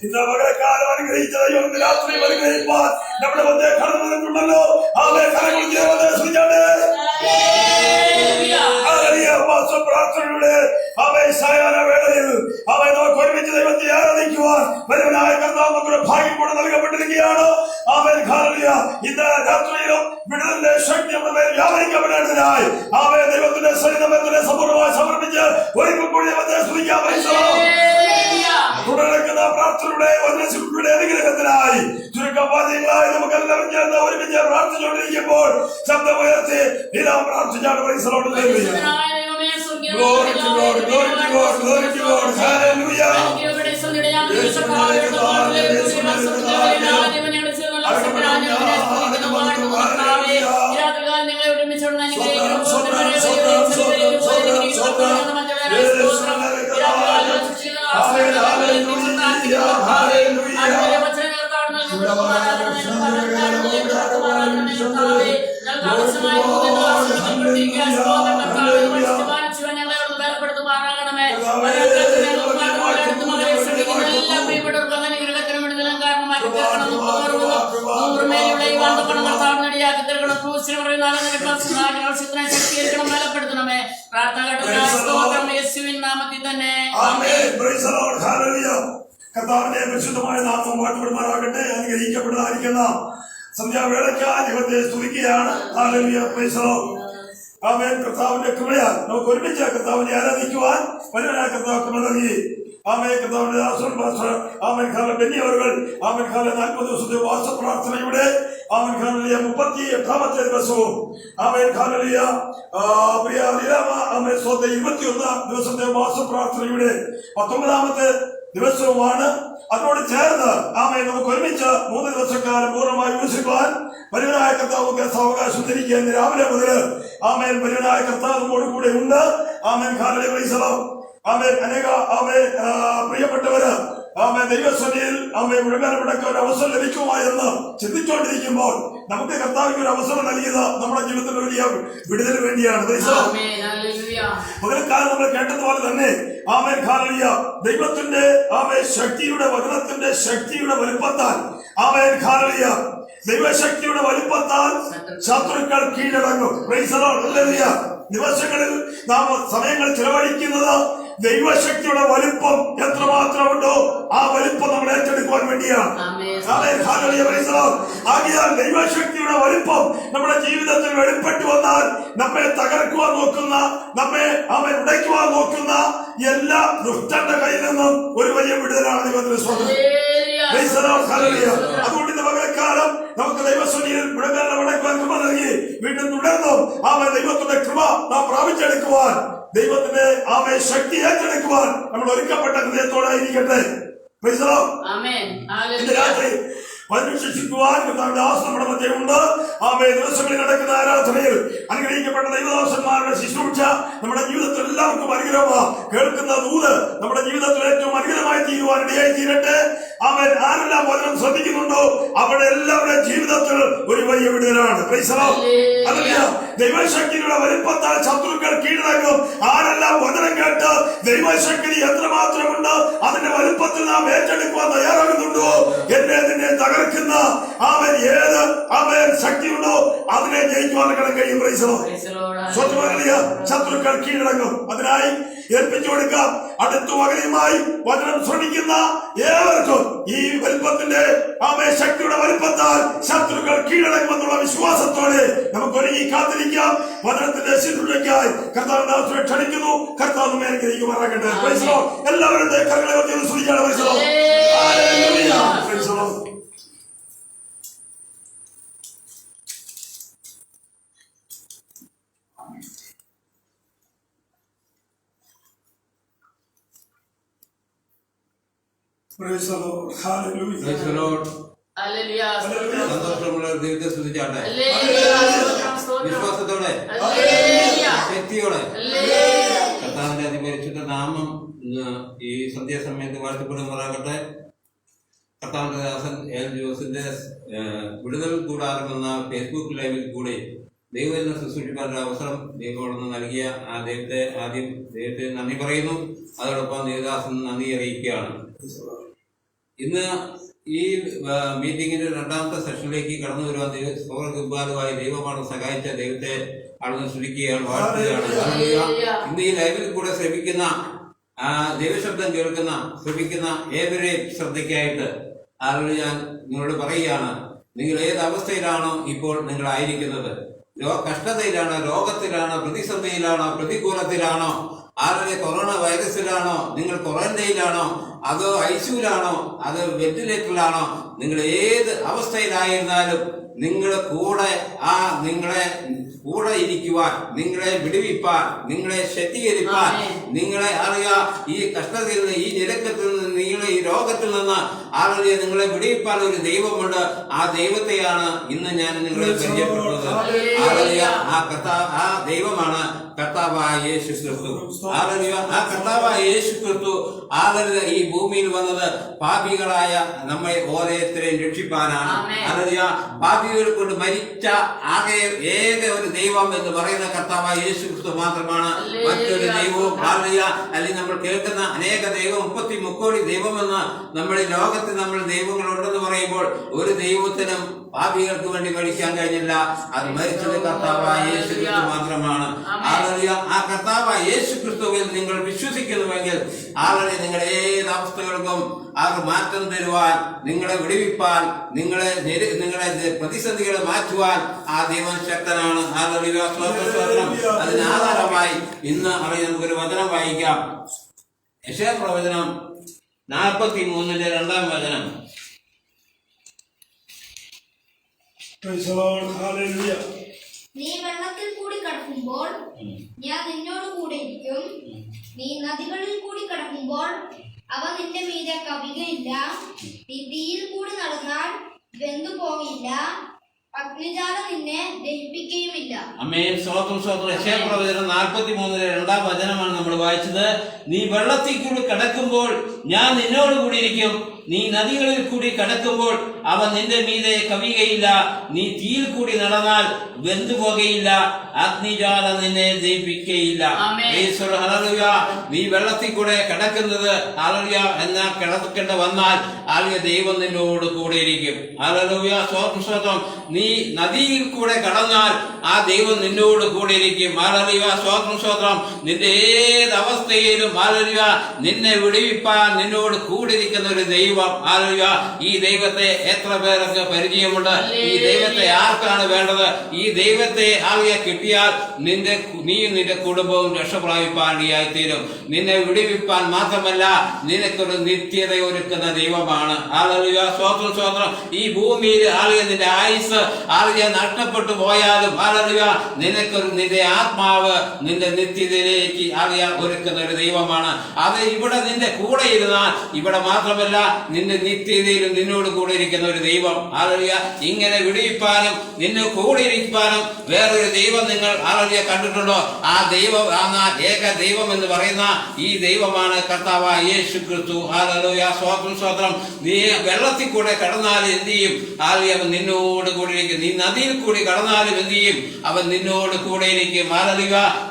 ഇന്ന് പകരക്കാലം അനുഗ്രഹിച്ച ദൈവം രാത്രി അനുഗ്രഹിപ്പാൻ നമ്മുടെ മധ്യ കടന്നു വന്നിട്ടുണ്ടല്ലോ. അവയെ കരങ്ങൾ ശ്രമിച്ചാണ് പ്രാർത്ഥനയുടെ അവയെ സായാഹ്ന വേളയിൽ അവയെ നമുക്ക് ഒരുമിച്ച് ദൈവത്തെ ആരാധിക്കുവാൻ വരുവനായ കർത്താവ് നമുക്കൊരു ഭാഗ്യം കൂടെ നൽകപ്പെട്ടിരിക്കുകയാണ്. അവൻ ഇന്ന് രാത്രിയിലും വിടുതലിന്റെ ശക്തി നമ്മുടെ മേൽ വ്യാപരിക്കപ്പെടേണ്ടതിനായി അവയെ ദൈവത്തിന്റെ സന്നിധാനത്തിനെ സമ്പൂർണ്ണമായി സമർപ്പിച്ച് ഒരിക്കൽ കൂടി ദൈവത്തെ സ്തുതിക്കാൻ തുടർക്കുന്ന പ്രാർത്ഥനയുടെ വചനശില്പിയുടെ അനുഗ്രഹത്തിനായി ചുരുക്കവാദികളായി നമുക്ക് എല്ലാവരും ചേർന്ന് ഒരുമിച്ച് പ്രാർത്ഥിച്ചുകൊണ്ടിരിക്കുമ്പോൾ ശബ്ദമുയർത്തി ഇതാ പ്രാർത്ഥിച്ചാണ്. Glory to God, glory to God, glory to God, hallelujah. കർത്താവിന്റെ പരിശുദ്ധമായ നാമം വാഴ്ത്തപ്പെടുമാറാകട്ടെ. അനുഗ്രഹിക്കപ്പെടുന്നതായിരിക്കുന്ന സന്ധ്യാവേളയ്ക്കായി ദൈവത്തെ സ്തുതിക്കുകയാണ്. ആമേൻ. കർത്താവിന്റെ കൃപയാൽ നമുക്ക് ഒരുമിച്ച് കർത്താവിനെ ആരാധിക്കുവാൻ വരുവാനായ കർത്താവ് കൃപ നൽകി. ആമേൻ. കർത്താവിന്റെ ആശ്രമ പാസ്റ്റർ ആമേൻ ഖാല ബെന്നി അവർകൾ ആമേൻ ഖാല 40 ദിവസത്തെ വാസ പ്രാർത്ഥനയുടെ ആമേൻ ഖാലിയ 38ാമത്തെ ദിവസവും ആമേൻ ഖാലിയ പ്രിയ ലീലാമ ആമേൻ 21 ദിവസത്തെ വാസ പ്രാർത്ഥനയുടെ 19ാമത്തെ ദിവസവുമാണ്. അതിനോട് ചേർന്ന് ആമേൻ നമുക്ക് ഒരുമിച്ച് 3 ദിവസക്കാലം പൂർണ്ണമായി വിമർശിക്കുവാൻ വരുവനായ കർത്താവ് സാവകാശം തിരിക്കുക. രാവിലെ മുതൽ ആമേൻ വരുവനായ കർത്താവ് നമ്മോട് കൂടെ ഉണ്ട്. ആമേൻ ഖാലിയ വൈസലാം ആമേൻ. അനേക ആമേൻ പ്രിയപ്പെട്ടവര് ആമേൻ ദൈവസന്നിധിയിൽ ആമേൻ മുഴങ്ങാനമുടക്ക ഒരു അവസരം ലഭിക്കുമോ എന്ന് ചിന്തിച്ചുകൊണ്ടിരിക്കുമ്പോൾ നമുക്ക് കർത്താവിന് ഒരു അവസരം നൽകിയത് നമ്മുടെ ജീവിതത്തിൽ വലിയ വിടുതലിന് വേണ്ടിയാണ്. പകൽക്കാലം നമ്മൾ കേട്ടതുപോലെ തന്നെ ആമേൻ ഖാലിയ ദൈവത്തിന്റെ ആമേൻ ശക്തിയുടെ വചനത്തിന്റെ ശക്തിയുടെ വലുപ്പത്താൽ ആമേൻ ഖാലിയ ദൈവശക്തിയുടെ വലുപ്പത്താൽ ശത്രുക്കൾ കീഴടങ്ങും. ദിവസങ്ങളിൽ നാം സമയങ്ങൾ ചിലവഴിക്കുന്നത് ദൈവശക്തിയുടെ വലുപ്പം എത്രമാത്രമുണ്ടോ ആ വലുപ്പം നമ്മൾ ഏറ്റെടുക്കുവാൻ വേണ്ടിയാണ്. ആകിയാൽ ദൈവശക്തിയുടെ വലുപ്പം നമ്മുടെ ജീവിതത്തിൽ വെളിപ്പെട്ടു വന്നാൽ നമ്മെ തകർക്കുവാൻ നോക്കുന്ന നമ്മെ അവൻ ഉടയ്ക്കുവാൻ നോക്കുന്ന എല്ലാ ദുഷ്ടന്റെ കയ്യിൽ നിന്നും ഒരു വലിയ വിടുതലാണ് ദൈവത്തിന്റെ സ്വന്തം. അതുകൊണ്ട് ഇന്ന് പകൽക്കാലം നമുക്ക് ദൈവസന്നിധിയിൽ മുഴങ്ങാൻ വണക്കുവാൻ കൃപ നൽകി വീണ്ടും തുടർന്നും അവൻ ദൈവത്തിന്റെ കൃപ നാം പ്രാപിച്ചെടുക്കുവാൻ ദൈവത്തിന്റെ ആമേ ശക്തി ഏറ്റെടുക്കുവാൻ നമ്മൾ ഒരുക്കപ്പെട്ട ഹൃദയത്തോടായിരിക്കട്ടെ. ഇന്ന് രാത്രി പരിശിക്കുവാൻ നമ്മുടെ മധ്യമുണ്ട്. ആമേ ദിവസങ്ങളിൽ നടക്കുന്ന ആരാധനയിൽ അനുഗ്രഹിക്കപ്പെട്ട ദൈവദാസന്മാരുടെ ശുശ്രൂഷ നമ്മുടെ ജീവിതത്തിൽ എല്ലാവർക്കും അനുഗ്രഹമാണ്. കേൾക്കുന്ന ദൂത് നമ്മുടെ ജീവിതത്തിൽ ഏറ്റവും അനുഗ്രഹമായി തീരുവാൻ ഇടയായി തീരട്ടെ. അവൻ ആരെല്ലാം വചനം ശ്രദ്ധിക്കുന്നുണ്ടോ അവിടെ എല്ലാവരുടെയും ജീവിതത്തിൽ ഒരു വലിയ വിടുതലാണ്. ദൈവശക്തിയുടെ വലിപ്പത്താൽ ശത്രുക്കൾ കീഴടങ്ങും. ആരെല്ലാം വചനം കേട്ട് ദൈവശക്തി എത്രമാത്രമുണ്ട് അതിന്റെ വലിപ്പത്തിൽ നാം ഏറ്റെടുക്കുവാൻ തയ്യാറാകുന്നുണ്ടോ എന്നെ നിന്നെ തകർക്കുന്ന അവൻ ഏത് അവൻ ശക്തിയുണ്ടോ അതിനെ ജയിക്കുവാൻ കഴിയും. ശത്രുക്കൾ കീഴടങ്ങും. അതിനായി ഏൽപ്പിച്ചു കൊടുക്കാം. അടുത്തു വകയുമായി വചനം ശ്രമിക്കുന്ന ഏവർക്കും ഈ വലിപ്പത്തിന്റെ ആമേ ശക്തിയുടെ വലിപ്പത്താൽ ശത്രുക്കൾ കീഴടങ്ങുമെന്നുള്ള വിശ്വാസത്തോടെ നമുക്ക് ഒരുങ്ങി കാത്തിരിക്കാം. വചനത്തിന്റെ ശുശ്രൂഷയ്ക്കായി കർത്താവിനെ ക്ഷണിക്കുന്നു. കർത്താവ് നമ്മെ അനുഗ്രഹിക്കുമാറാകട്ടെ. എല്ലാവരും കരങ്ങളെ സ്തുതിക്കാണ്. സന്തോഷമുള്ള ദൈവത്തെ സ്തുതിച്ചാട്ടെ. വിശ്വാസത്തോടെ ശക്തിയോടെ കർത്താവിന്റെ അതിപരിശുദ്ധ നാമം ഈ സന്ധ്യാസമയത്ത് വാഴ്ത്തപ്പെടുമാറാകട്ടെ. കർത്താവിന്റെ ദാസൻ എൽ ജോസിന്റെ വിടുതൽ കൂടാറുമെന്ന ഫേസ്ബുക്ക് ലൈവിൽ കൂടി ദൈവത്തിന് ശുശ്രൂഷിക്കാനുള്ള അവസരം ദൈവത്തോടൊന്ന് നൽകിയ ആ ദൈവത്തെ നന്ദി പറയുന്നു. അതോടൊപ്പം ദേവദാസൻ നന്ദി അറിയിക്കുകയാണ്. ഇന്ന് ഈ മീറ്റിംഗിന്റെ രണ്ടാമത്തെ സെഷനിലേക്ക് കടന്നു വരുവാൻ സ്വർഗ്ഗാലുവായ ദൈവമാണ് സഹായിച്ച ദൈവത്തെ ആളുകൾ ശ്രമിക്കുകയാണ്, വാഴ്ത്തുകയാണ്. ഇന്ന് ഈ ലൈവിൽ കൂടെ ശ്രമിക്കുന്ന ദൈവശബ്ദം കേൾക്കുന്ന ശ്രമിക്കുന്ന ഏവരെയും ശ്രദ്ധയ്ക്കായിട്ട് ആളുകൾ ഞാൻ നിങ്ങളോട് പറയുകയാണ്, നിങ്ങൾ ഏത് അവസ്ഥയിലാണോ ഇപ്പോൾ നിങ്ങളായിരിക്കുന്നത്, കഷ്ടതയിലാണോ, രോഗത്തിലാണോ, പ്രതിസന്ധിയിലാണോ, പ്രതികൂലത്തിലാണോ, ആരുടെ കൊറോണ വൈറസിലാണോ, നിങ്ങൾ ക്വാറന്റൈനിലാണോ, അതോ ഐസിയുലാണോ, അതോ വെന്റിലേറ്ററിലാണോ, നിങ്ങൾ ഏത് അവസ്ഥയിലായിരുന്നാലും നിങ്ങൾ കൂടെ നിങ്ങളെ കൂടെ ഇരിക്കുവാൻ, നിങ്ങളെ വിടുവിപ്പാൻ, നിങ്ങളെ ശക്തീകരിപ്പാൻ, നിങ്ങളെ ഈ കഷ്ടതയിൽ നിന്ന്, ഈ ഞെരുക്കത്തിൽ നിന്ന്, നിങ്ങളെ ഈ രോഗത്തിൽ നിന്ന് നിങ്ങളെ വിടുവിപ്പാൻ ഒരു ദൈവമുണ്ട്. ആ ദൈവത്തെയാണ് ഇന്ന് ഞാൻ നിങ്ങളെ പരിചയപ്പെടുന്നത്. ആ ദൈവമാണ് കർത്താവായ യേശു ക്രിസ്തു. ആ കർത്താവായ യേശു ക്രിസ്തു ഈ ഭൂമിയിൽ വന്നത് പാപികളായ നമ്മെ ഓരോരുത്തരെയും രക്ഷിപ്പാനാണ്. പാപികൾ കൊണ്ട് മരിച്ച ഏക ഒരു ദൈവം എന്ന് പറയുന്ന കർത്താവായ യേശു ക്രിസ്തു മാത്രമാണ്. മറ്റൊരു ദൈവവും അല്ലെങ്കിൽ നമ്മൾ കേൾക്കുന്ന അനേക ദൈവം 30 കോടി ദൈവമെന്ന് നമ്മുടെ ലോകത്ത് നമ്മൾ ദൈവങ്ങളുണ്ടെന്ന് പറയുമ്പോൾ ഒരു ദൈവത്തിനും പാപികൾക്ക് വേണ്ടി മരിക്കാൻ കഴിഞ്ഞില്ല. അത് മരിച്ചത് കർത്താവായ യേശു ക്രിസ്തു മാത്രമാണ്. ആ കർത്താവായ യേശു ക്രിസ്തുവിൽ നിങ്ങൾ വിശ്വസിക്കുന്നുവെങ്കിൽ നിങ്ങൾ ഏത് അവസ്ഥകൾക്കും മാറ്റം തരുവാൻ, നിങ്ങളെ വിടുവിപ്പാൻ, നിങ്ങളെ പ്രതിസന്ധികളെ മാറ്റുവാൻ ആ ദൈവം ശക്തനാണ്. അതിനാധാരമായി ഇന്ന് നമുക്കൊരു വചനം വായിക്കാം. യെശയ്യാ പ്രവചനം 43:2 നീ വെള്ളത്തിൽ കൂടി കടക്കുമ്പോൾ ഞാൻ നിന്നോട് കൂടെ ഇരിക്കും. നീ നദികളിൽ കൂടി കടക്കുമ്പോൾ അവ നിന്റെ മീതെ കവികയില്ല. നീ തീയിൽ കൂടി നടന്നാൽ വെന്തു പോകില്ല. അഗ്നിജാലം നിന്നെ ദഹിപ്പിക്കുകയുമില്ല. ആമേൻ. സ്തോത്രം. യെശയ്യാ പ്രവചനം 43:2 നമ്മൾ വായിച്ചത്. നീ വെള്ളത്തിൽ കൂടി കടക്കുമ്പോൾ ഞാൻ നിന്നോട് കൂടി ഇരിക്കും. നീ നദികളിൽ കൂടി കടക്കുമ്പോൾ അവ നിന്റെ മീതെ കവിയുകയില്ല. നീ തീയിൽ കൂടി നടന്നാൽ വെന്തുപോകയില്ല. അഗ്നിജാല നിന്നെ ദഹിപ്പിക്കുകയില്ല. നീ വെള്ളത്തിൽ കൂടെ കടക്കുന്നത് എന്നാ കിടക്കേണ്ട വന്നാൽ ദൈവം നിന്നോട് കൂടെ ഇരിക്കും. സ്വതം. നീ നദിയിൽ കൂടെ കടന്നാൽ ആ ദൈവം നിന്നോട് കൂടെ ഇരിക്കും. സ്വതം. നിന്റെ ഏത് അവസ്ഥയിലും നിന്നെ വിടുവിപ്പാൻ നിന്നോട് കൂടെ ഇരിക്കുന്ന ഒരു ദൈവം. ഈ ദൈവത്തെ എത്ര പേർക്ക് പരിചയമുണ്ട്? ഈ ദൈവത്തെ ആർക്കാണ് വേണ്ടത്? ഈ ദൈവത്തെ കിട്ടിയാൽ നീയും നിന്റെ കുടുംബവും രക്ഷപ്രാപിപ്പാനിടയായിത്തീരും. നിന്നെ വിടുവിപ്പാൻ മാത്രമല്ല നിനക്കൊരു നിത്യത ഒരുക്കുന്ന ദൈവമാണ്. സ്വതന്ത്രം. ഈ ഭൂമിയിൽ നിന്റെ ആയുസ് നഷ്ടപ്പെട്ടു പോയാലും നിന്റെ ആത്മാവ് നിന്റെ നിത്യതയിലേക്ക് ഒരുക്കുന്ന ഒരു ദൈവമാണ്. അത് ഇവിടെ നിന്റെ കൂടെ ഇരുന്നാൽ ഇവിടെ മാത്രമല്ല നിന്റെ നിത്യതയിലും നിന്നോട് കൂടെ ഇരിക്കുന്ന ഒരു ദൈവം. ഇങ്ങനെ വിടുവിപ്പാനും നിന്നെ കൂടെ ഇരിക്കാനും വേറൊരു ദൈവം നിങ്ങൾ കണ്ടിട്ടുണ്ടോ? ആ ദൈവം ഏക ദൈവം എന്ന് പറയുന്ന ഈ ദൈവമാണ് കർത്താവായ യേശു ക്രിസ്തു. സ്വതന്ത്രം. നീ വെള്ളത്തിൽ കൂടെ കടന്നാലും എന്ത് ചെയ്യും? അവൻ നിന്നോട് കൂടെ ഇരിക്കും. നീ നദിയിൽ കൂടി കടന്നാലും എന്ത് ചെയ്യും? അവൻ നിന്നോട് കൂടെ ഇരിക്കും.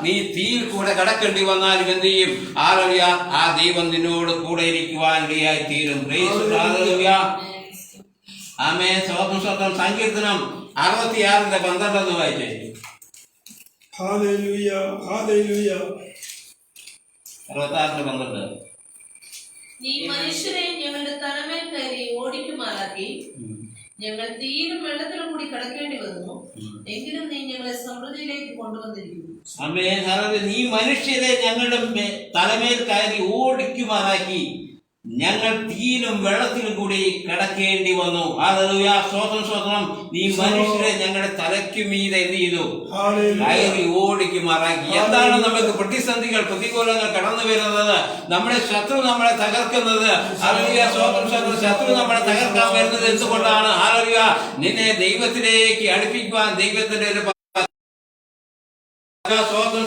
നീ തീയിൽ കൂടെ കടക്കേണ്ടി വന്നാലും എന്ത് ചെയ്യും? ആ ദൈവം നിന്നോട് കൂടെ ഇരിക്കുവാൻ ഇടയായി തീരും. ആമേൻ. സ്വതന്ത്രം. സങ്കീർത്തനം 66:12 വായിച്ചേ. Hallelujah, hallelujah. 66:12. നീ മനുഷ്യരെ ഞങ്ങളുടെ തലമേൽ കയറി ഓടിക്കുമാറാക്കി. ഞങ്ങൾ തീയിലും വെള്ളത്തിലും കൂടി കടക്കേണ്ടി വന്നു. എങ്കിലും നീ ഞങ്ങളെ സമൃദ്ധിയിലേക്ക് കൊണ്ടുവന്നിരിക്കുന്നു. ആമേൻ. നീ മനുഷ്യരെ ഞങ്ങളുടെ തലമേൽ കയറി ഓടിക്കുമാറാക്കി. ഞങ്ങൾ തീയിലും വെള്ളത്തിലും കൂടി കടക്കേണ്ടി വന്നു. സ്വതന്ത്രം. നീ മനുഷ്യരെ ഞങ്ങളുടെ തലയ്ക്ക് മീതെ എന്ത് ചെയ്തു? കയറി ഓടിക്കുമാറാക്കി. എന്താണ് നമുക്ക് പ്രതിസന്ധികൾ, പ്രതികൂലങ്ങൾ കടന്നു വരുന്നത്? നമ്മുടെ ശത്രു നമ്മളെ തകർക്കുന്നത്. ശത്രു നമ്മളെ തകർക്കാൻ വരുന്നത് എന്തുകൊണ്ടാണ്? നിന്നെ ദൈവത്തിലേക്ക് അടുപ്പിക്കുവാൻ ദൈവത്തിന്റെ ഒരു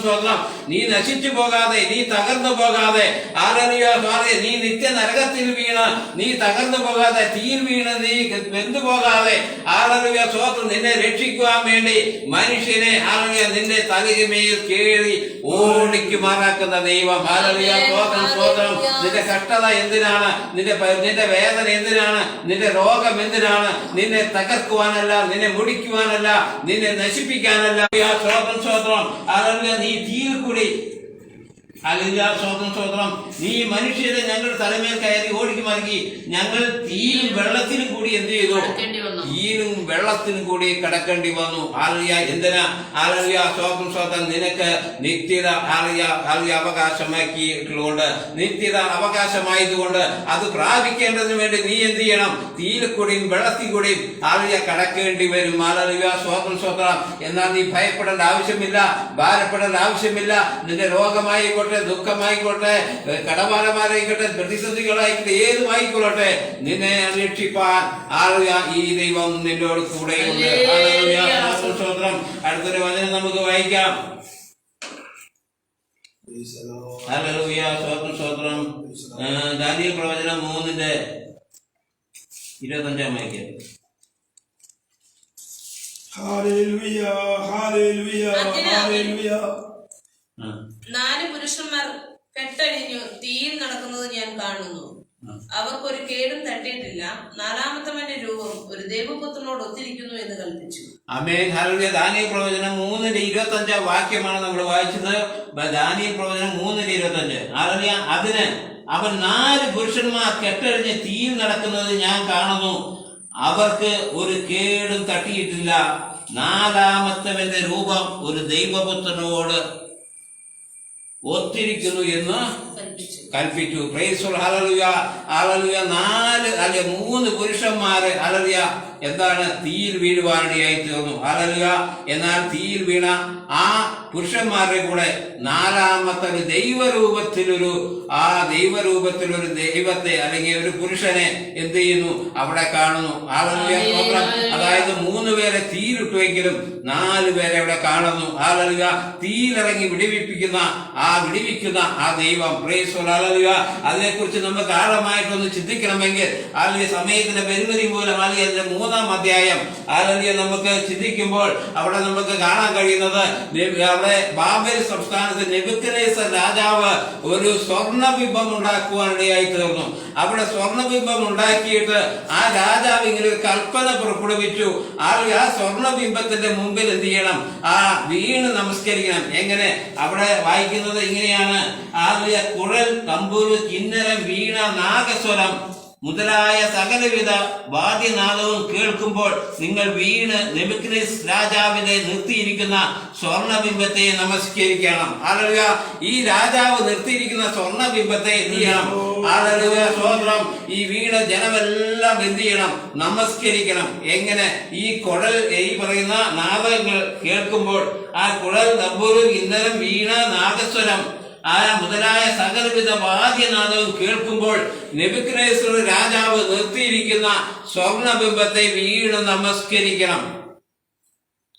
സ്വതന്ത്രം. നീ നശിച്ചു പോകാതെ, നീ തകർന്നു പോകാതെ, ഹല്ലേലൂയ സ്വാമി, നീ നിത്യ നരകത്തിൽ വീണ് നീ തകർന്നു പോകാതെ, തീയിൽ വീണ് നീ വെന്തു പോകാതെ, ഹല്ലേലൂയ സ്വതന്ത്രം, നിന്നെ രക്ഷിക്കുവാൻ വേണ്ടി മനുഷ്യനെ ഹല്ലേലൂയ നിന്റെ തലയുമേൽ കേറി ഓടിക്കുമാറാക്കുന്ന ദൈവം. ഹല്ലേലൂയ സ്വതന്ത്രം സ്വതന്ത്രം. നിന്റെ കഷ്ടത എന്തിനാണ്? നിന്റെ വേദന എന്തിനാണ്? നിന്റെ രോഗം എന്തിനാണ്? നിന്നെ തകർക്കുവാനല്ല, നിന്നെ മുടിക്കുവാനല്ല, നിന്നെ നശിപ്പിക്കാനല്ല. സ്വതന്ത്രം സ്വതന്ത്രം. ഹല്ലേലൂയ നീ തീയിൽ കൂടി, ഹല്ലേലൂയ സ്വതന്ത്രം സ്വതന്ത്രം, നീ മനുഷ്യരെ ഞങ്ങളുടെ തലമേൽ കയറി ഓടിക്കുമാറി ഞങ്ങൾ തീയിലും വെള്ളത്തിനും കൂടി എന്ത് ചെയ്തു? തീയിലും വെള്ളത്തിനും കൂടി കടക്കേണ്ടി വന്നു. ഹല്ലേലൂയ എന്തിനാ? ഹല്ലേലൂയ സ്വതന്ത്രം സ്വതന്ത്രം. നിനക്ക് നിത്യത ഹല്ലേലൂയ അവകാശമാക്കിയിട്ടുകൊണ്ട്, നിത്യത അവകാശമായതുകൊണ്ട് അത് പ്രാപിക്കേണ്ടതിന് വേണ്ടി നീ എന്ത് ചെയ്യണം? തീയിൽ കൂടിയും വെള്ളത്തിൽ കൂടിയും ഹല്ലേലൂയ കടക്കേണ്ടി വരും. ഹല്ലേലൂയ സ്വതന്ത്രം സ്വതന്ത്രം. എന്നാൽ നീ ഭയപ്പെടേണ്ട ആവശ്യമില്ല, ഭാരപ്പെടേണ്ട ആവശ്യമില്ല. നിന്റെ രോഗമായിക്കോട്ടെ, ദുഃഖമായിക്കോട്ടെ, കടഭാരമാരായിക്കോട്ടെ, പ്രതിസന്ധികളായിക്കോട്ടെ, ഏതുമായിക്കൊള്ളട്ടെ, നിന്നെ രക്ഷിപ്പാൻ ഈ ദൈവം നിന്നോട് കൂടെയുണ്ട്. സ്വതന്ത്രം. അടുത്തൊരു വചനം നമുക്ക് വായിക്കാം. ഹല്ലേലൂയ സ്വതന്ത്രം സ്വതന്ത്രം. ദാനിയേൽ പ്രവചനം 3:25 വായിക്കാം. Hallelujah hallelujah hallelujah. 4 പുരുഷന്മാർ കെട്ടഴിഞ്ഞു തീയിൽ നടക്കുന്നത് ഞാൻ കാണുന്നു. അവർക്കൊരു കേടും തട്ടിയിട്ടില്ല. 4-മത്തവന്റെ രൂപം ഒരു ദേവപുത്രനോട് ഒത്തിരിക്കുന്നു എന്ന് കൽപ്പിച്ചു. ആമേൻ. ഹല്ലേലൂയ. ദാനിയേൽ പ്രവചനം 3:25 വാക്യമാണ് നമ്മൾ വായിച്ചത്. ദാനിയേൽ പ്രവചനം 3:25. ഹല്ലേലൂയ. അതിന് അവൻ 4 പുരുഷന്മാർ കെട്ടഴിഞ്ഞ് തീയിൽ നടക്കുന്നത് ഞാൻ കാണുന്നു. അവർക്ക് ഒരു കേടും തട്ടിയിട്ടില്ല. 4-മത്തവന്റെ രൂപം ഒരു ദൈവപുത്രനോട് ഒത്തിരിക്കുന്നു എന്ന് കൽപ്പിച്ചു. Price hallelujah hallelujah. 3 പുരുഷന്മാര് ഹല്ലേലൂയ എന്താണ്? തീയിൽ വീഴുവാനിടയായി തീർന്നു. ഹല്ലേലൂയ. എന്നാൽ തീയിൽ വീണ ആ പുരുഷന്മാരുടെ കൂടെ 4-മത്തെ ഒരു ദൈവരൂപത്തിലൊരു ദൈവത്തെ അല്ലെങ്കിൽ ഒരു പുരുഷനെ എന്ത് ചെയ്യുന്നു? അവിടെ കാണുന്നു. ഹല്ലേലൂയ സ്തോത്രം. അതായത് 3 പേരെ തീയിലിട്ടുവെങ്കിലും 4 പേരെ അവിടെ കാണുന്നു. ഹല്ലേലൂയ. തീയിലിറങ്ങി വിടിവിക്കുന്ന ആ ദൈവം. Price hallelujah. അതിനെക്കുറിച്ച് നമുക്ക് ആഴമായിട്ടൊന്ന് ചിന്തിക്കണമെങ്കിൽ ഹല്ലേലൂയ സമയത്തിന്റെ പരിമിതി മൂലം ഹല്ലേലൂയ അതിന്റെ 3-ാം അധ്യായം ഹല്ലേലൂയ നമുക്ക് ചിന്തിക്കുമ്പോൾ അവിടെ നമുക്ക് കാണാൻ കഴിയുന്നത്, അവിടെ ബാബേൽ സംസ്ഥാനത്ത് നെബൂഖദ്നേസർ രാജാവ് ഒരു സ്വർണ്ണബിംബം ഉണ്ടാക്കുവാനിടയായി തീർന്നു. അവിടെ സ്വർണ്ണബിംബം ഉണ്ടാക്കിയിട്ട് ആ രാജാവ് ഇങ്ങനെ ഒരു കൽപ്പന പുറപ്പെടുവിച്ചു. ആ സ്വർണ്ണബിംബത്തിന്റെ മുമ്പിൽ എന്ത് ചെയ്യണം? വീണ് നമസ്കരിക്കണം. എങ്ങനെ? അവിടെ വായിക്കുന്നത് ഇങ്ങനെയാണ്. കുഴൽ, തമ്പുരു, കിന്നരം, വീണ, നാഗസ്വരം മുതലായ സകലവിധ വാദ്യനാദവും കേൾക്കുമ്പോൾ നിങ്ങൾ വീണ് നെബൂഖദ്നേസർ രാജാവിനെ നിർത്തിയിരിക്കുന്ന സ്വർണ്ണബിംബത്തെ നമസ്കരിക്കണം. ഹല്ലേലൂയ. ഈ രാജാവ് നിർത്തിയിരിക്കുന്ന സ്വർണ്ണബിംബത്തെ എന്ത് ചെയ്യണം? ഹല്ലേലൂയ സ്തോത്രം. ഈ വീണ ജനമെല്ലാം എന്ത് ചെയ്യണം? നമസ്കരിക്കണം. എങ്ങനെ? ഈ കുഴൽ, ഈ പറയുന്ന നാദങ്ങൾ കേൾക്കുമ്പോൾ, ആ കുഴൽ, തമ്പുരു, കിന്നരം, വീണ, നാഗസ്വരം മുതലായ സകലവിധ വാദ്യനാദവും കേൾക്കുമ്പോൾ നെബൂഖദ്നേസർ രാജാവ് നിർത്തിയിരിക്കുന്ന സ്വർണ്ണബിംബത്തെ വീണ് നമസ്കരിക്കണം.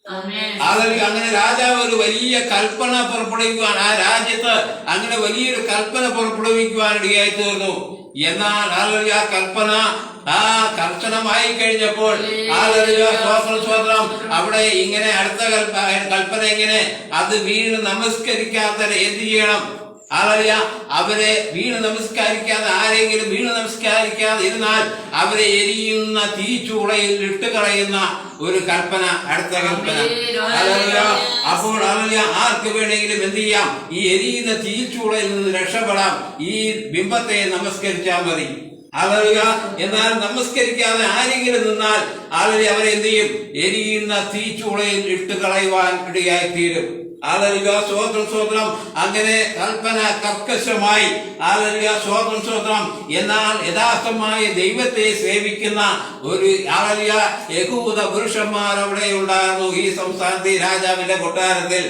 അങ്ങനെ രാജാവ് ഒരു വലിയ കൽപ്പന പുറപ്പെടുവിക്കുവാൻ, ആ രാജ്യത്ത് അങ്ങനെ വലിയൊരു കൽപ്പന പുറപ്പെടുവിക്കുവാനിടയായി തീർന്നു. എന്നാൽ ആ കൽപ്പന കർശനമായി കഴിഞ്ഞപ്പോൾ സ്വതന്ത്രം അവിടെ ഇങ്ങനെ അടുത്ത കൽപ്പന എങ്ങനെ? അത് വീണ് നമസ്കരിക്കാത്ത എന്ത് ചെയ്യണം? അവരെ വീണ് നമസ്കരിക്കാതെ, ആരെങ്കിലും വീണ് നമസ്കരിക്കാതെ ഇരുന്നാൽ അവരെ എരിയുന്ന തീച്ചൂളയിൽ ഇട്ടുകളയുന്ന ഒരു കൽപ്പന, അടുത്ത കൽപ്പന. അപ്പോൾ ആർക്ക് വേണമെങ്കിലും എന്ത് ചെയ്യാം? ഈ എരിയുന്ന തീച്ചൂളയിൽ നിന്ന് രക്ഷപ്പെടാം. ഈ ബിംബത്തെ നമസ്കരിച്ചാൽ മതി. എന്നാൽ നമസ്കരിക്കാതെ ആരെങ്കിലും നിന്നാൽ അവരെ എന്ത് ചെയ്യും? എരിയുന്ന തീച്ചൂളയിൽ ഇട്ടുകളയുവാൻ ഇടയായി തീരും. സ്വതന്ത്രം. അങ്ങനെ കൽപ്പന കർക്കശമായി സ്വതന്ത്രം. എന്നാൽ യഥാർത്ഥമായ ദൈവത്തെ സേവിക്കുന്ന ഒരു യഹൂദ പുരുഷന്മാർ അവിടെ ഉണ്ടായിരുന്നു ഈ സംസ്ഥാനത്തെ രാജാവിന്റെ കൊട്ടാരത്തിൽ.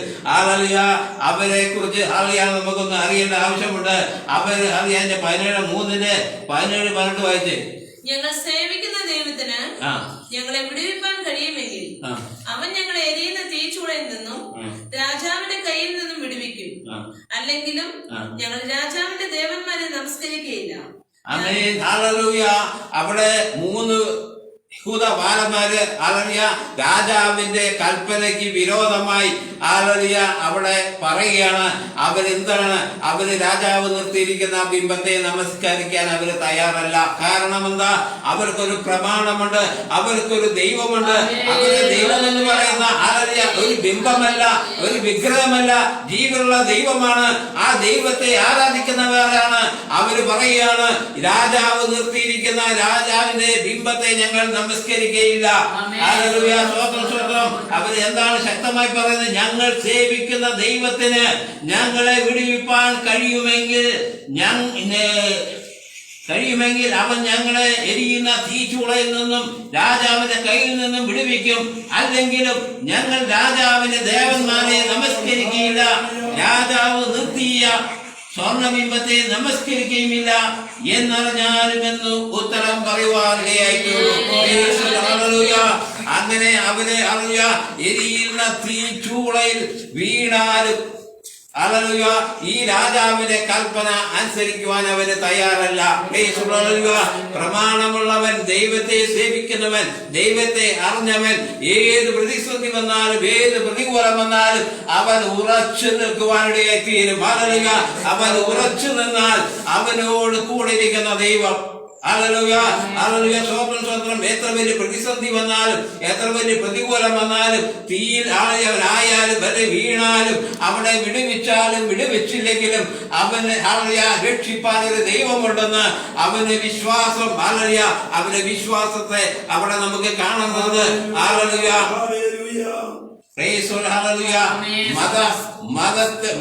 അവരെ കുറിച്ച് നമുക്കൊന്ന് അറിയേണ്ട ആവശ്യമുണ്ട്. അവർ 17:3-17-18 വായിച്ചേ. ഞങ്ങൾ സേവിക്കുന്ന ദൈവത്തിന് ഞങ്ങളെ വിടുവിപ്പാൻ കഴിയുമെങ്കിൽ അവൻ ഞങ്ങളെ എരിയുന്ന തീച്ചൂളയിൽ നിന്നും രാജാവിന്റെ കയ്യിൽ നിന്നും വിടുവിക്കും. അല്ലെങ്കിലും ഞങ്ങൾ രാജാവിന്റെ ദേവന്മാരെ നമസ്കരിക്കുകയില്ല. ആമേൻ, ഹല്ലേലൂയ. അവിടെ 3 യഹൂദ ബാലന്മാര് രാജാവിന്റെ കൽപ്പനയ്ക്ക് വിരോധമായി അവിടെ പറയുകയാണ്. അവരെന്താണ്? അവര് രാജാവ് നിർത്തിയിരിക്കുന്ന ബിംബത്തെ നമസ്കരിക്കാൻ അവര് തയ്യാറല്ല. കാരണം എന്താ? അവർക്കൊരു പ്രമാണമുണ്ട്, അവർക്കൊരു ദൈവമുണ്ട്. അവരുടെ ദൈവം എന്ന് പറയുന്ന ഒരു ബിംബമല്ല, ഒരു വിഗ്രഹമല്ല, ജീവനുള്ള ദൈവമാണ്. ആ ദൈവത്തെ ആരാധിക്കുന്നവരാണ്. അവര് പറയുകയാണ്, രാജാവ് നിർത്തിയിരിക്കുന്ന രാജാവിന്റെ ബിംബത്തെ ഞങ്ങൾ നമസ്കരിക്കുകയില്ല. ഹല്ലേലൂയ, സ്തോത്രം, സ്തോത്രം. അവര് എന്താണ് ശക്തമായി പറയുന്നത്? ഞങ്ങൾ സേവിക്കുന്ന ദൈവത്തിന് ഞങ്ങളെ വിടുവിപ്പാൻ കഴിയുമെങ്കിൽ അവൻ ഞങ്ങളെ എരിയുന്ന തീച്ചൂളയിൽ നിന്നും രാജാവിന്റെ കയ്യിൽ നിന്നും വിടുവിക്കും. അല്ലെങ്കിലും ഞങ്ങൾ രാജാവിന്റെ ദേവന്മാരെ നമസ്കരിക്കുകയില്ല, രാജാവ് നിർത്തിയ സ്വർണബിംബത്തെ നമസ്കരിക്കുകയുമില്ല എന്നറിഞ്ഞാലുമെന്ന് ഉത്തരം പറയുവാനിടയായിട്ടുണ്ട്. അങ്ങനെ അവരെ എരിയുന്ന തീച്ചൂളയിൽ വീണാലും ഈ രാജാവിന്റെ കൽപ്പന അനുസരിക്കുവാൻ അവന് തയ്യാറല്ല. പ്രമാണമുള്ളവൻ, ദൈവത്തെ സേവിക്കുന്നവൻ, ദൈവത്തെ അറിഞ്ഞവൻ, ഏത് പ്രതിസന്ധി വന്നാലും ഏത് പ്രതികൂലം വന്നാലും അവൻ ഉറച്ചു നിൽക്കുവാനിടയായി തീരും. അവൻ ഉറച്ചു നിന്നാൽ അവനോട് കൂടെ ഇരിക്കുന്ന ദൈവം. ഹല്ലേലൂയ, ഹല്ലേലൂയ, സ്തോത്രം, സ്തോത്രം. എത്ര വലിയ പ്രതിസന്ധി വന്നാലും എത്ര വലിയ പ്രതികൂലം വന്നാലും തീയിൽ ആയാലും വരെ വീണാലും അവിടെ വിടുവിച്ചാലും വിടുവിച്ചില്ലെങ്കിലും അവന് രക്ഷിപ്പാൻ ഒരു ദൈവമുണ്ടെന്ന് അവന് വിശ്വാസം. ഹല്ലേലൂയ, അവന്റെ വിശ്വാസത്തെ അവിടെ നമുക്ക് കാണുന്നത്. ഹല്ലേലൂയ,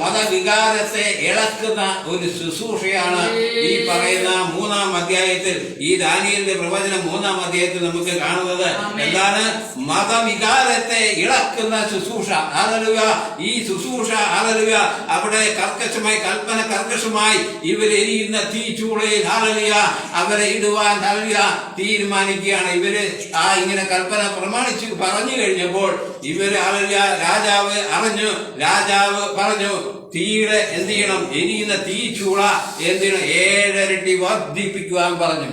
മതവികാരത്തെ ഇളക്കുന്ന ഒരു ശുശ്രൂഷയാണ് ഈ പറയുന്ന 3-ാം അധ്യായത്തിൽ, ഈ ദാനിയേലിന്റെ പ്രവചനം 3-ാം അധ്യായത്തിൽ നമുക്ക് കാണുന്നത്. എന്താണ്? മതവികാരത്തെ ഇളക്കുന്ന ശുശ്രൂഷ. ഹല്ലേലൂയ, ഈ ശുശ്രൂഷ ഹല്ലേലൂയ അവിടെ കർക്കശമായി, കൽപ്പന കർക്കശമായി ഇവരെരിയുന്ന തീച്ചൂളയിൽ ഹല്ലേലൂയ അവരെ ഇടുവാൻ ഹല്ലേലൂയ തീരുമാനിക്കുകയാണ്. ഇവര് ഇങ്ങനെ കൽപ്പന പ്രമാണിച്ച് പറഞ്ഞു കഴിഞ്ഞപ്പോൾ ഇവര് രാജാവ് അറിഞ്ഞു. രാജാവ് പറഞ്ഞു, തീയുടെ എന്ത് ചെയ്യണം? എരിയുന്ന തീച്ചൂള എന്ത് ചെയ്യണം? 7 ഇരട്ടി വർദ്ധിപ്പിക്കുവാൻ പറഞ്ഞു.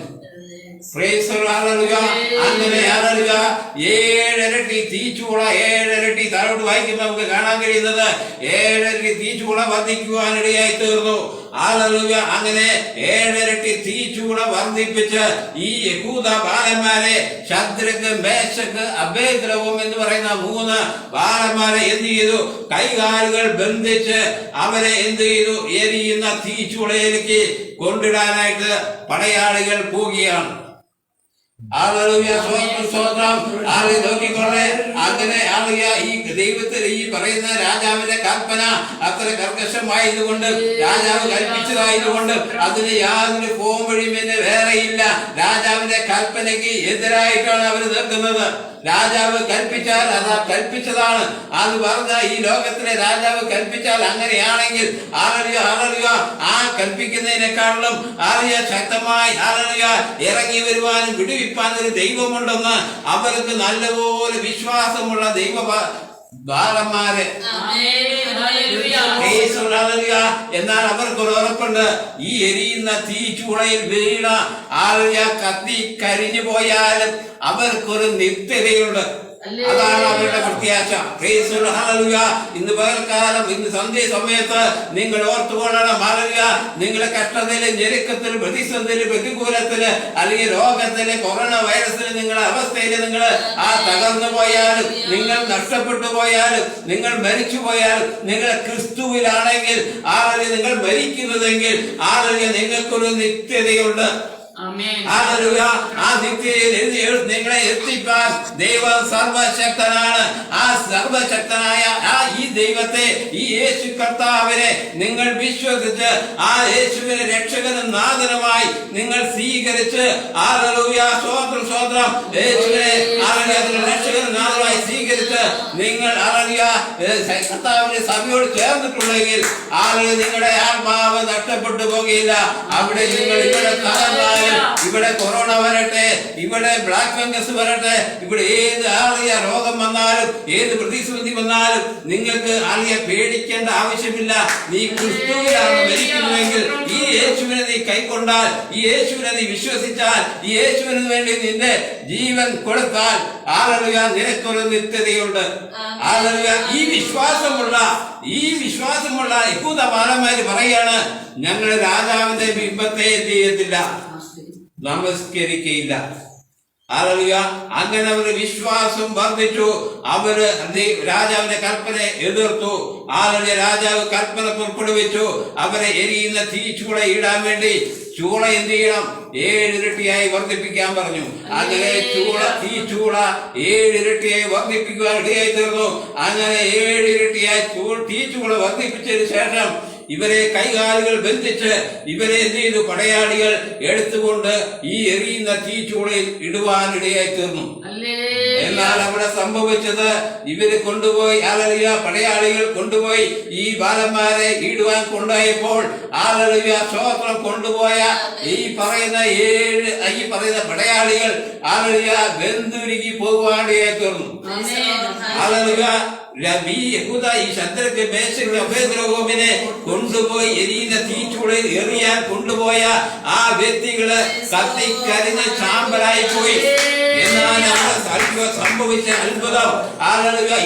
അങ്ങനെ 7 ഇരട്ടി തീച്ചൂള, 7 ഇരട്ടി താഴോട്ട് വായിക്കുമ്പോൾ നമുക്ക് കാണാൻ കഴിയുന്നത് 7 ഇരട്ടി തീച്ചൂള വർദ്ധിക്കുവാനിടയായി തീർന്നു. ഹല്ലേലൂയ, അങ്ങനെ 7 ഇരട്ടി തീച്ചൂള വർദ്ധിപ്പിച്ച് ഈ യഹൂദ ബാലന്മാരെ ശദ്രക്ക്, മേശക്ക്, അബേദ്രവും എന്ന് പറയുന്ന 3 ബാലന്മാരെ എന്ത് ചെയ്തു? കൈകാലുകൾ ബന്ധിച്ച് അവരെ എന്ത് ചെയ്തു? എരിയുന്ന തീച്ചൂളയിലേക്ക് കൊണ്ടിടാനായിട്ട് പടയാളികൾ പോവുകയാണ്. നോക്കിക്കൊള്ളേ, അങ്ങനെ ഈ ദൈവത്തിൽ ഈ പറയുന്ന രാജാവിന്റെ കൽപ്പന അത്ര കർക്കശമായതുകൊണ്ട്, രാജാവ് കൽപ്പിച്ചതായതുകൊണ്ട് അതിന് യാതൊരു പോംവഴിയും പിന്നെ വേറെയില്ല. രാജാവിന്റെ കൽപ്പനയ്ക്ക് എതിരായിട്ടാണ് അവർ നിൽക്കുന്നത്. രാജാവ് കൽപ്പിച്ചാൽ അതാ കൽപ്പിച്ചതാണ്. അത് പറഞ്ഞ ഈ ലോകത്തിലെ രാജാവ് കൽപ്പിച്ചാൽ അങ്ങനെയാണെങ്കിൽ ആ കൽപ്പിക്കുന്നതിനേക്കാളും ശക്തമായി ഇറങ്ങി വരുവാനും വിടുവിപ്പാൻ ഒരു ദൈവമുണ്ടെന്ന് അവർക്ക് നല്ലപോലെ വിശ്വാസമുള്ള ദൈവ ബാലന്മാര്. എന്നാൽ അവർക്കൊരു ഉറപ്പുണ്ട്, ഈ എരിയുന്ന തീച്ചൂളയിൽ വീണ കത്തി കരിഞ്ഞു പോയാലും അവർക്കൊരു നിത്യതയുണ്ട്. അതാണ് അവരുടെ പ്രത്യാശ. ഇന്ന് പകൽക്കാലം, ഇന്ന് സന്ധ്യ സമയത്ത് നിങ്ങൾ ഓർത്തുകൊള്ളണം. നിങ്ങളെ കഷ്ടത്തില്, ഞെരുക്കത്തില്, പ്രതിസന്ധിയില്, പ്രതികൂലത്തില്, അല്ലെങ്കിൽ രോഗത്തില്, കൊറോണ വൈറസില്, നിങ്ങളുടെ അവസ്ഥയില് നിങ്ങൾ തകർന്നു പോയാലും, നിങ്ങൾ നഷ്ടപ്പെട്ടു പോയാലും, നിങ്ങൾ മരിച്ചു പോയാലും, നിങ്ങൾ ക്രിസ്തുവിലാണെങ്കിൽ നിങ്ങൾ മരിക്കുന്നതെങ്കിൽ നിങ്ങൾക്കൊരു നിത്യതയുണ്ട്. ആ നിത്യതയിൽ നിങ്ങളെ എത്തിക്കാൻ ദൈവം സർവശക്തനാണ്. ആ സർവശക്തനായ ഈ ദൈവത്തെ, ഈ യേശു കർത്താവിനെ നിങ്ങൾ വിശ്വസിച്ച് ആ യേശുവിനെ രക്ഷകനും നാഥനുമായി നിങ്ങൾ സ്വീകരിച്ച് സ്തോത്രം, സ്തോത്രം, യേശുവിനെ രക്ഷകനും നാഥനുമായി സ്വീകരിച്ച് സ്വീകരിച്ച് നിങ്ങൾ കർത്താവിന്റെ സഭയോട് ചേർന്നിട്ടുണ്ടെങ്കിൽ നിങ്ങളുടെ ആത്മാവ് നഷ്ടപ്പെട്ടു പോകുകയില്ല. അവിടെ നിങ്ങൾ ഇവിടെ തകർന്നാലും, ഇവിടെ കൊറോണ വരട്ടെ, ഇവിടെ ബ്ലാക്ക് ഫംഗസ് വരട്ടെ, ഇവിടെ ഏത് രോഗം വന്നാലും ഏത് പ്രതിസന്ധി വന്നാലും നിങ്ങൾക്ക് പേടിക്കേണ്ട ആവശ്യമില്ല. നീ ക്രിസ്തുവിലാണ് മരിക്കുന്നുവെങ്കിൽ ഈ യേശുവിനെ നീ കൈക്കൊണ്ടാൽ, ഈ യേശുവിനെ നീ വിശ്വസിച്ചാൽ, ഈ യേശുവിന് വേണ്ടി നിന്റെ ജീവൻ കൊടുത്താൽ നിനക്കൊരു നിത്യതയുണ്ട്. ഈ വിശ്വാസമുള്ള യഹൂദ ബാലന്മാര് പറയാണ്, ഞങ്ങൾ രാജാവിന്റെ ബിംബത്തെ എന്ത് ചെയ്യത്തില്ല, നമസ്കരിക്കയില്ല. അങ്ങനെ അവര് വിശ്വാസം വർദ്ധിച്ചു. അവര് രാജാവിന്റെ കൽപ്പന എതിർത്തു. രാജാവ് കൽപ്പന പുറപ്പെടുവിച്ചു. അവരെ എരിയുന്ന തീച്ചൂള ഇടാൻ വേണ്ടി ചൂള എന്ത് ചെയ്യണം, 7 ഇരട്ടിയായി വർദ്ധിപ്പിക്കാൻ പറഞ്ഞു. അങ്ങനെ തീച്ചൂള 7 ഇരട്ടിയായി വർദ്ധിപ്പിക്കുവാൻ ഇടയായി തീർന്നു. അങ്ങനെ 7 ഇരട്ടിയായി തീച്ചൂള വർദ്ധിപ്പിച്ചതിന് ശേഷം ഇവരെ കൈകാലുകൾ ബന്ധിച്ച് ഇവരെ എന്ത് ചെയ്തു, പടയാളികൾ എടുത്തുകൊണ്ട് ഈ എറിയുന്ന തീച്ചൂളയിൽ ഇടുവാനിടയായി തീർന്നു. എന്നാൽ അവിടെ സംഭവിച്ചത്, ഇവര് കൊണ്ടുപോയി പടയാളികൾ കൊണ്ടുപോയി ഈ ബാലന്മാരെ ഇടുവാൻ കൊണ്ടുപോയപ്പോൾ സ്തോത്രം കൊണ്ടുപോയ ഈ പറയുന്ന പടയാളികൾ ബന്ധുരുകി പോകുവാനിടയായി തീർന്നു. ഈ ശത്രുക്ക് മേശനെ കൊണ്ടുപോയി എരിയുന്ന തീച്ചൂളയിൽ എറിയാൻ കൊണ്ടുപോയ ആ വ്യക്തികള് കത്തിക്കരിഞ്ഞ് ചാമ്പലായി പോയി. എന്നാൽ സംഭവിച്ച അത്ഭുതം,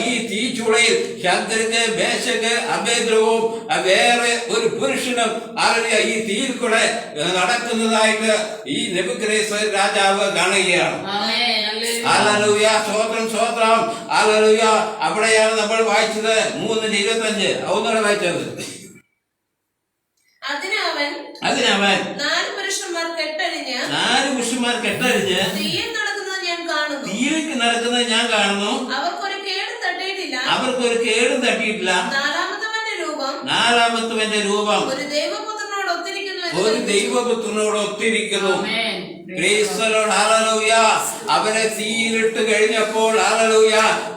ഈ തീച്ചൂളയിൽ ശത്രുക്ക് മേശക്ക് അഭേദ്രവും വേറെ ഒരു പുരുഷനും ഈ തീയിൽ കൂടെ നടക്കുന്നതായിട്ട് ഈ നെബൂഖദ്നേസർ രാജാവ് കാണുകയാണ്. സ്വോത്രം. അവിടെയാണ് നമ്മൾ വായിച്ചത് 3:25. ഒന്നുകൂടെ വായിച്ചത്. അതിനവൻ 4 പുരുഷന്മാർ കെട്ടഴിഞ്ഞ് തീയിൽ നടക്കുന്നത് ഞാൻ കാണുന്നു. അവർക്കൊരു കേടും തട്ടിയിട്ടില്ല. നാലാമത്തവന്റെ രൂപം ഒരു ദൈവപുത്രനോട് ഒത്തിരിക്കുന്നു. അവനെ തീയിലിട്ട് കഴിഞ്ഞപ്പോൾ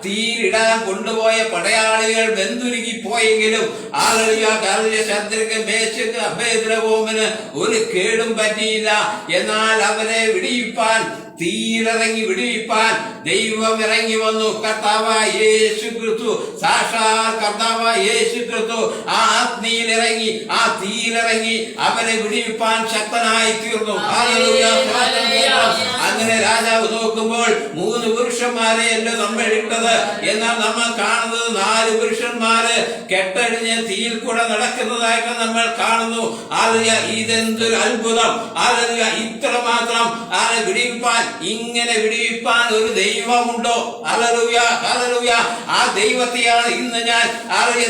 തീയിലിടാൻ കൊണ്ടുപോയ പടയാളികൾ ബന്ധുരുകി പോയെങ്കിലും ശത്രുക്ക് മേശക്ക് അഭേദ്രവോമിന് ഒരു കേടും പറ്റിയില്ല. എന്നാൽ അവനെ വിടിയിപ്പാൻ, തീയിലിറങ്ങി വിടുവിപ്പാൻ ദൈവം ഇറങ്ങി വന്നു. കർത്താവായ യേശു ക്രിസ്തു, സാക്ഷാൽ കർത്താവായ യേശു ക്രിസ്തു ആ അഗ്നിയിലിറങ്ങി, ആ തീയിലിറങ്ങി അവനെ വിടുവിപ്പാൻ ശക്തനായി തീർന്നു. അങ്ങനെ രാജാവ് നോക്കുമ്പോൾ 3 പുരുഷന്മാരെയല്ല നമ്മൾ ഇട്ടത്. എന്നാൽ നമ്മൾ കാണുന്നത് 4 പുരുഷന്മാര് കെട്ടഴിഞ്ഞ് തീയിൽ കൂടെ നടക്കുന്നതായിട്ട് നമ്മൾ കാണുന്നു. ഇതെന്തൊരു അത്ഭുതം! ഇത്രമാത്രം വിടിവിപ്പാൻ, ഇങ്ങനെ വിടിവിപ്പാൻ ഒരു ദൈവമുണ്ടോ? ആ ദൈവത്തെയാണ് ഇന്ന് ഞാൻ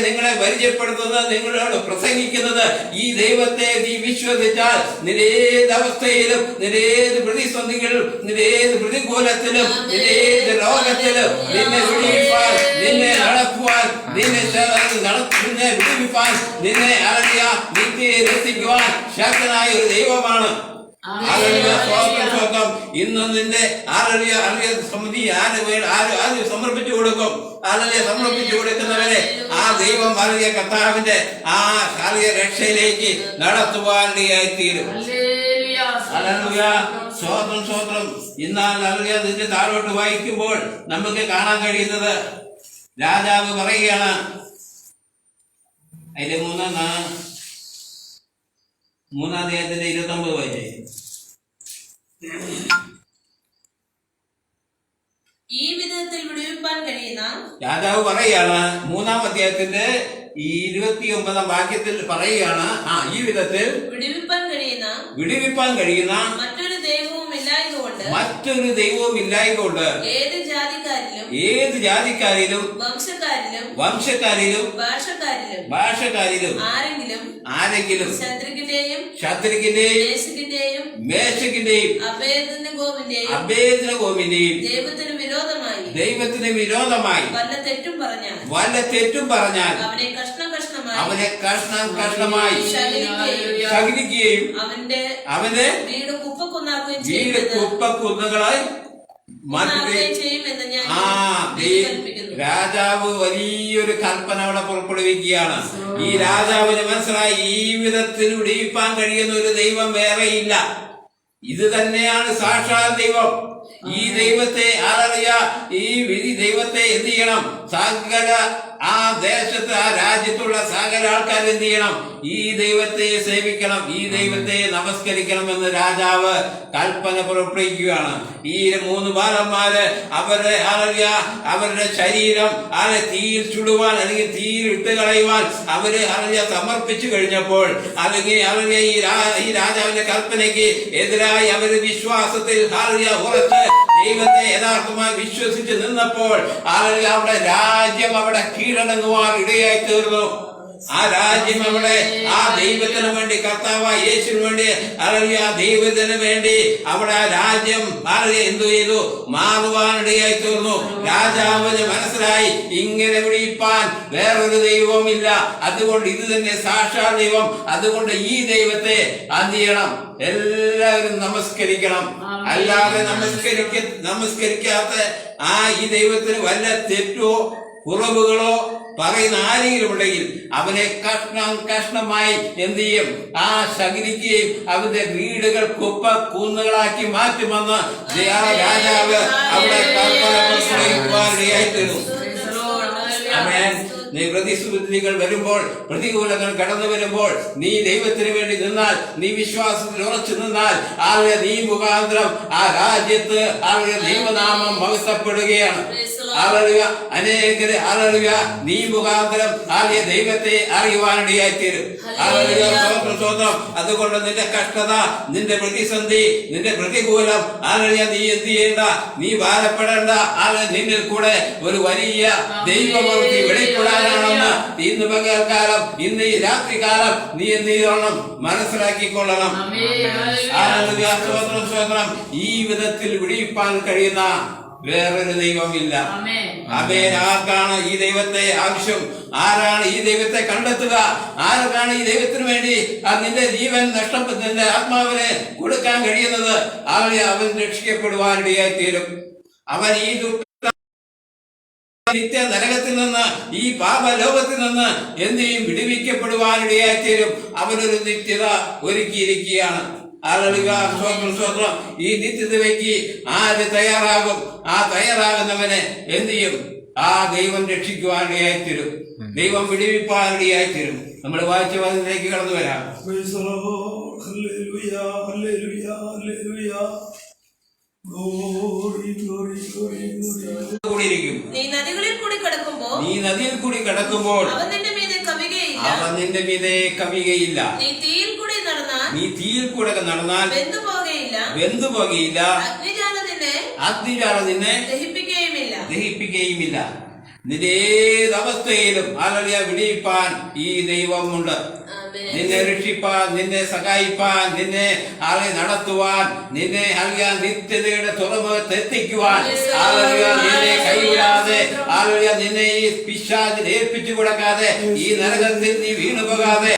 നിങ്ങളെ പരിചയപ്പെടുത്തുന്നത്, നിങ്ങളോട് പ്രസംഗിക്കുന്നത്. ഈ ദൈവത്തെ നീ വിശ്വസിച്ചാൽ നിരേത് അവസ്ഥയിലും, നിരേത് പ്രതിസന്ധികളിലും, നിരേത് പ്രതികൂലത്തിലും, നിരേത് രോഗത്തിലും നിന്നെ വിടിവിപ്പാൻ, നിന്നെ നടക്കുവാൻ, നിന്നെ വിടിവിപ്പാൻ, നിന്നെ നിത്യരക്ഷിക്കുവാൻ ശക്തനായ ഒരു ദൈവമാണ്. ഇന്ന് നിന്റെ സമിതി ആര് സമർപ്പിച്ചു കൊടുക്കും? സമർപ്പിച്ചു കൊടുക്കുന്നവരെ ആ ദൈവം കർത്താവിന്റെ ആ രക്ഷയിലേക്ക് നടത്തുവാനിടയായിത്തീരും. സ്വോത്രം. എന്നാൽ നിന്റെ താഴോട്ട് വായിക്കുമ്പോൾ നമുക്ക് കാണാൻ കഴിയുന്നത്, രാജാവ് പറയുകയാണ്, അതിന്റെ 3-ാം അധ്യായത്തിന്റെ 29 വായിച്ചേ. ഈ വിധത്തിൽ വിടുവിപ്പാൻ കഴിയുന്ന, രാജാവ് പറയുകയാണ് 3-ാം അധ്യായത്തിന്റെ 29-ാം വാക്യത്തിൽ പറയുകയാണ്, ഈ വിധത്തിൽ വിടുവിപ്പാൻ കഴിയുന്ന മറ്റൊരു ദൈവവും ഇല്ലായതുകൊണ്ട് ഏത് ജാതിക്കാരിലും വംശക്കാരിലും ഭാഷക്കാരിലും ആരെങ്കിലും ശത്രുക്കിന്റെയും മേശക്കിന്റെയും അഭേദനഗോവിന്റെയും ദൈവത്തിന് വിരോധമായി വല്ല തെറ്റും പറഞ്ഞാൽ അവനെ കഷ്ണം കഷ്ണമായി ശകിക്കുകയും അവന്റെ വീട് കുപ്പക്കുന്നുകളായി മാറ്റുകയും ചെയ്യുമെന്ന് ഞാൻ ആ കൽപ്പിക്കുന്നു. രാജാവ് വലിയൊരു കൽപ്പന അവിടെ പുറപ്പെടുവിക്കുകയാണ്. ഈ രാജാവിന് മനസ്സിലായി ഈ വിധത്തിൽ വിടിയിപ്പാൻ കഴിയുന്ന ഒരു ദൈവം വേറെയില്ല. ഇത് തന്നെയാണ് സാക്ഷാൽ ദൈവം. ഈ ദൈവത്തെ ആരറിയ, ഈ വിധി ദൈവത്തെ എന്ത് ചെയ്യണം? സകല ആ ദേശത്ത് ആ രാജ്യത്തുള്ള സകല ആൾക്കാർ എന്ത് ചെയ്യണം? ഈ ദൈവത്തെ സേവിക്കണം, ഈ ദൈവത്തെ നമസ്കരിക്കണം എന്ന് രാജാവ് കൽപ്പന പുറപ്പെടുവിക്കുകയാണ്. ഈ 3 ബാലന്മാര് അവരുടെ ശരീരം തീയിൽ ചുടുവാൻ അല്ലെങ്കിൽ തീയിൽ ഇട്ട് കളയുവാൻ അവര് സമർപ്പിച്ചു കഴിഞ്ഞപ്പോൾ അല്ലെങ്കിൽ ഈ രാജാവിന്റെ കൽപ്പനയ്ക്ക് എതിരായി അവര് വിശ്വാസത്തിൽ ഉറച്ച് ദൈവത്തെ യഥാർത്ഥമായി വിശ്വസിച്ച് നിന്നപ്പോൾ അവിടെ രാജ്യം അവിടെ കീഴടങ്ങുവാൻ ഇടയായി തീർന്നു. ആ രാജ്യം അവിടെ ആ ദൈവത്തിന് വേണ്ടി, കർത്താവായ യേശുവിന് വേണ്ടി, ആ ദൈവത്തിന് വേണ്ടി അവിടെ ആ രാജ്യം എന്തു ചെയ്തു? മാറുവാനിടയായി തീർന്നു. രാജാവിന് മനസ്സിലായി ഇങ്ങനെ വിളിപ്പാൻ വേറൊരു ദൈവമില്ല, അതുകൊണ്ട് ഇത് തന്നെ സാക്ഷാൽ ദൈവം, അതുകൊണ്ട് ഈ ദൈവത്തെ എന്ത് ചെയ്യണം? എല്ലാവരും നമസ്കരിക്കണം. അല്ലാതെ നമസ്കരിക്കാത്ത ആ ഈ ദൈവത്തിന് വല്ല തെറ്റോ കുറവുകളോ പറയുന്ന ആരെങ്കിലും ഉണ്ടെങ്കിൽ അവനെ കഷ്ണമായി എന്ത് ചെയ്യും? ആ ശകിരിക്കുകയും അവന്റെ വീടുകൾ കുന്നുകളാക്കി മാറ്റുമെന്ന് രാജാവ് അവിടെ കൽപ്പനയായിത്തീർന്നു. നീ പ്രതിസന്ധികൾ വരുമ്പോൾ, പ്രതികൂലങ്ങൾ കടന്നു വരുമ്പോൾ, നീ ദൈവത്തിന് വേണ്ടി നിന്നാൽ, നീ വിശ്വാസത്തിൽ ഉറച്ചു നിന്നാൽ, നീ മുഖാന്തരം ആ രാജ്യത്ത് ദൈവനാമം മഹത്വപ്പെടുകയാണ്. അനേകര് നീ മുഖാന്തരം ദൈവത്തെ അറിയുവാനിടയായിത്തീരും. അതുകൊണ്ട് നിന്റെ കഷ്ടത, നിന്റെ പ്രതിസന്ധി, നിന്റെ പ്രതികൂലം നീ എന്ത് ചെയ്യണ്ട, നീ ഭാരപ്പെടേണ്ട. നിന്നിൽ കൂടെ ഒരു വലിയ ദൈവമൂർത്തി വെളിപ്പെടാനാണെന്ന് ഇന്ന് പകൽക്കാലം, ഇന്ന് ഈ രാത്രികാലം നീ എന്ത് ചെയ്യണം? മനസ്സിലാക്കിക്കൊള്ളണം. ഈ വിധത്തിൽ വിടിയിപ്പാൻ കഴിയുന്ന വേറൊരു ദൈവമില്ല. ആമേൻ. ആർക്കാണ് ഈ ദൈവത്തെ ആവശ്യം? ആരാണ് ഈ ദൈവത്തെ കണ്ടെത്തുക? ആർക്കാണ് ഈ ദൈവത്തിന് വേണ്ടി നിന്റെ ജീവൻ നഷ്ടപ്പെട്ട നിന്റെ ആത്മാവിനെ കൊടുക്കാൻ കഴിയുന്നത്? അവൻ രക്ഷിക്കപ്പെടുവാനിടയായി തീരും. അവൻ ഈ നിത്യ നരകത്തിൽ നിന്ന്, ഈ പാപലോകത്തിൽ നിന്ന് എന്ത് ചെയ്യും? വിടുവിക്കപ്പെടുവാനിടയായി തീരും. അവനൊരു നിത്യത ഒരുക്കിയിരിക്കുകയാണ്. സ്വത്രം ഈ നിത്യതയ്ക്ക് ആര് തയ്യാറാകും? ആ തയ്യാറാകുന്നവനെ എന്ത് ചെയ്യും? ആ ദൈവം രക്ഷിക്കുവാനിടയായിത്തീരും, ദൈവം വിടുവിപ്പാനിടയായിത്തീരും. നമ്മൾ വായിച്ച വാദത്തിലേക്ക് കടന്നു വരാം. നീ നദികളിൽ കൂടി കടക്കുമ്പോൾ അവൻ നിന്റെ മീതെ കവികയില്ല. നീ തീയിൽ കൂടെ നടന്നാൽ വെന്തുപോകയില്ല. അഗ്നിജാലം നിന്നെ ദഹിപ്പിക്കുകയുമില്ല. നിന്റെ ഏത് അവസ്ഥയിലും വിടിയിപ്പാൻ ഈ ദൈവമുണ്ട്. നിന്നെ രക്ഷിപ്പാൻ, നിന്നെ സഹായിപ്പാൻ, നിന്നെ നടത്തുവാൻ, നിന്നെ നിത്യതയുടെ തുറമുഖത്ത് എത്തിക്കുവാൻ, നിന്നെ കൈവിടാതെ, നിന്നെ ഈ പിശാചിന് ഏൽപ്പിച്ചു കൊടുക്കാതെ, ഈ നരകത്തിൽ നീ വീണുപോകാതെ